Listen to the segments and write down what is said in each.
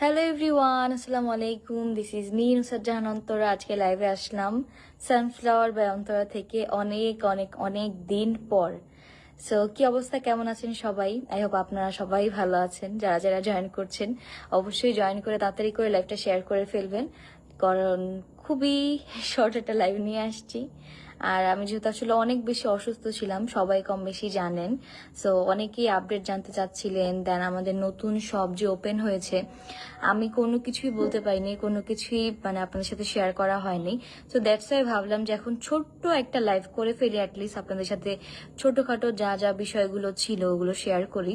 Hello everyone, আসসালামু আলাইকুম। This is me Nusrat Jahan Antara. আজকে লাইভে আসলাম সানফ্লাওয়ার বাই অন্তরা থেকে অনেক অনেক অনেক দিন পর। সো কি অবস্থা, কেমন আছেন সবাই? আই হোপ আপনারা সবাই ভালো আছেন। যারা যারা জয়েন করছেন অবশ্যই জয়েন করে তাড়াতাড়ি করে লাইভটা শেয়ার করে ফেলবেন, কারণ খুবই শর্ট একটা লাইভ নিয়ে আসছি। আর আমি যেহেতু আসলে অনেক বেশি অসুস্থ ছিলাম, সবাই কম বেশি জানেন। সো অনেকেই আপডেট জানতে চাচ্ছিলেন। দেন আমাদের নতুন শপ যে ওপেন হয়েছে, আমি কোনো কিছুই বলতে পারিনি, কোনো কিছুই মানে আপনাদের সাথে শেয়ার করা হয়নি। সো দ্যাটস ওয়াই ভাবলাম যে এখন ছোট্ট একটা লাইভ করে ফেলি, অ্যাটলিস্ট আপনাদের সাথে ছোটখাটো যা যা বিষয়গুলো ছিল ওগুলো শেয়ার করি।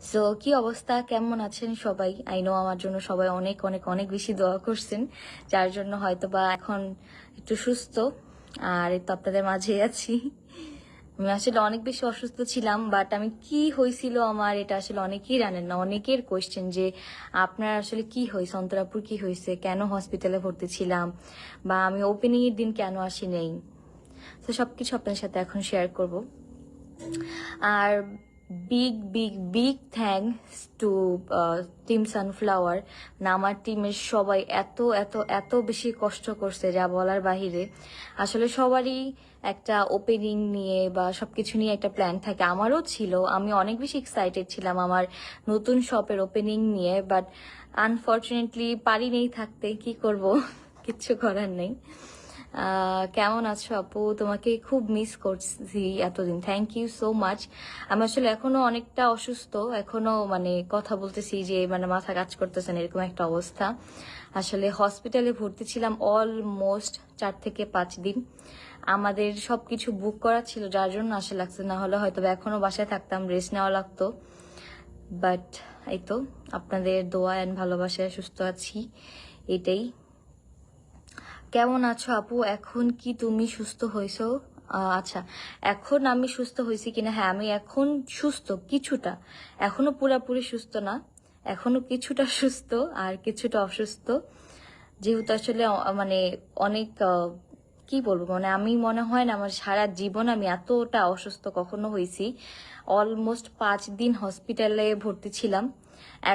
সো কি অবস্থা, কেমন আছেন সবাই? আই নো আমার জন্য সবাই অনেক অনেক অনেক বেশি দোয়া করছেন, যার জন্য হয়তো বা এখন একটু সুস্থ। আর এই তো আপনাদের মাঝে আছি। আমি আসলে অনেক বেশি অসুস্থ ছিলাম, বাট আমি কি হয়েছিল আমার, এটা আসলে অনেকেই জানেন না। অনেকের কোয়েশ্চেন যে আপনার আসলে কি হয়েছে, অন্তরাপুর কি হয়েছে, কেন হসপিটালে ভর্তি ছিলাম, বা আমি ওপেনিং এর দিন কেন আসি নেই। তো সবকিছু আপনার সাথে এখন শেয়ার করব। আর big big big thanks to team sunflower. না, আমার টিমের সবাই এত এত এত বেশি কষ্ট করছে যা বলার বাহিরে। আসলে সবারই একটা ওপেনিং নিয়ে বা সবকিছু নিয়ে একটা প্ল্যান থাকে, আমারও ছিল। আমি অনেক বেশি এক্সাইটেড ছিলাম আমার নতুন শপের ওপেনিং নিয়ে, বাট আনফর্চুনেটলি পারি নেই থাকতে। কি করব, কিচ্ছু করার নেই। কেমন আছো আপু? তোমাকে খুব মিস করছি এতদিন। Thank you so much. আমি আসলে এখনো অনেকটা অসুস্থ, এখনো মানে কথা বলতেছি যে মানে মাথা কাজ করতেছে না, এরকম একটা অবস্থা। আসলে হসপিটালে ভর্তি ছিলাম অলমোস্ট 4 থেকে 5 দিন। আমাদের সবকিছু বুক করা ছিল, যার জন্য আসা লাগছে, না হলে হয়তো এখনো বাসায় থাকতাম, রেস্ট নেওয়া লাগতো। বাট এই তো আপনাদের দোয়া এন্ড ভালোবাসায় সুস্থ আছি, এটাই। কেমন আছো আপু? এখন কি তুমি সুস্থ হয়েছো? আচ্ছা, এখন আমি সুস্থ হয়েছি কিনা? হ্যাঁ, আমি এখন সুস্থ কিছুটা। এখনো পুরাপুরি সুস্থ না, এখনো কিছুটা সুস্থ আর কিছুটা অসুস্থ। যেহেতু আসলে মানে অনেক কি বলবো, মানে আমি মনে হয় না আমার সারা জীবন আমি এতটা অসুস্থ কখনো হয়েছি। অলমোস্ট 5 দিন হসপিটালে ভর্তি ছিলাম,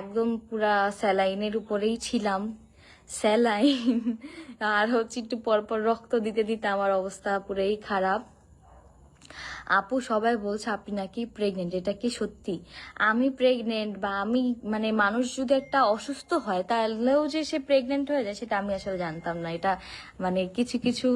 একদম পুরা স্যালাইনের উপরেই ছিলাম। স্যালাইন আর হচ্ছে একটু পরপর রক্ত দিতে দিতে আমার অবস্থা পুরাই খারাপ। আপু সবাই বলছে আপনি নাকি প্রেগনেন্ট, এটা কি সত্যি? আমি প্রেগনেন্ট বা আমি মানে মানুষ যদি একটা অসুস্থ হয় তাহলেও যে সে প্রেগনেন্ট হয়ে যায়, সেটা আমি আসলে জানতাম না। এটা মানে কিছু কিছু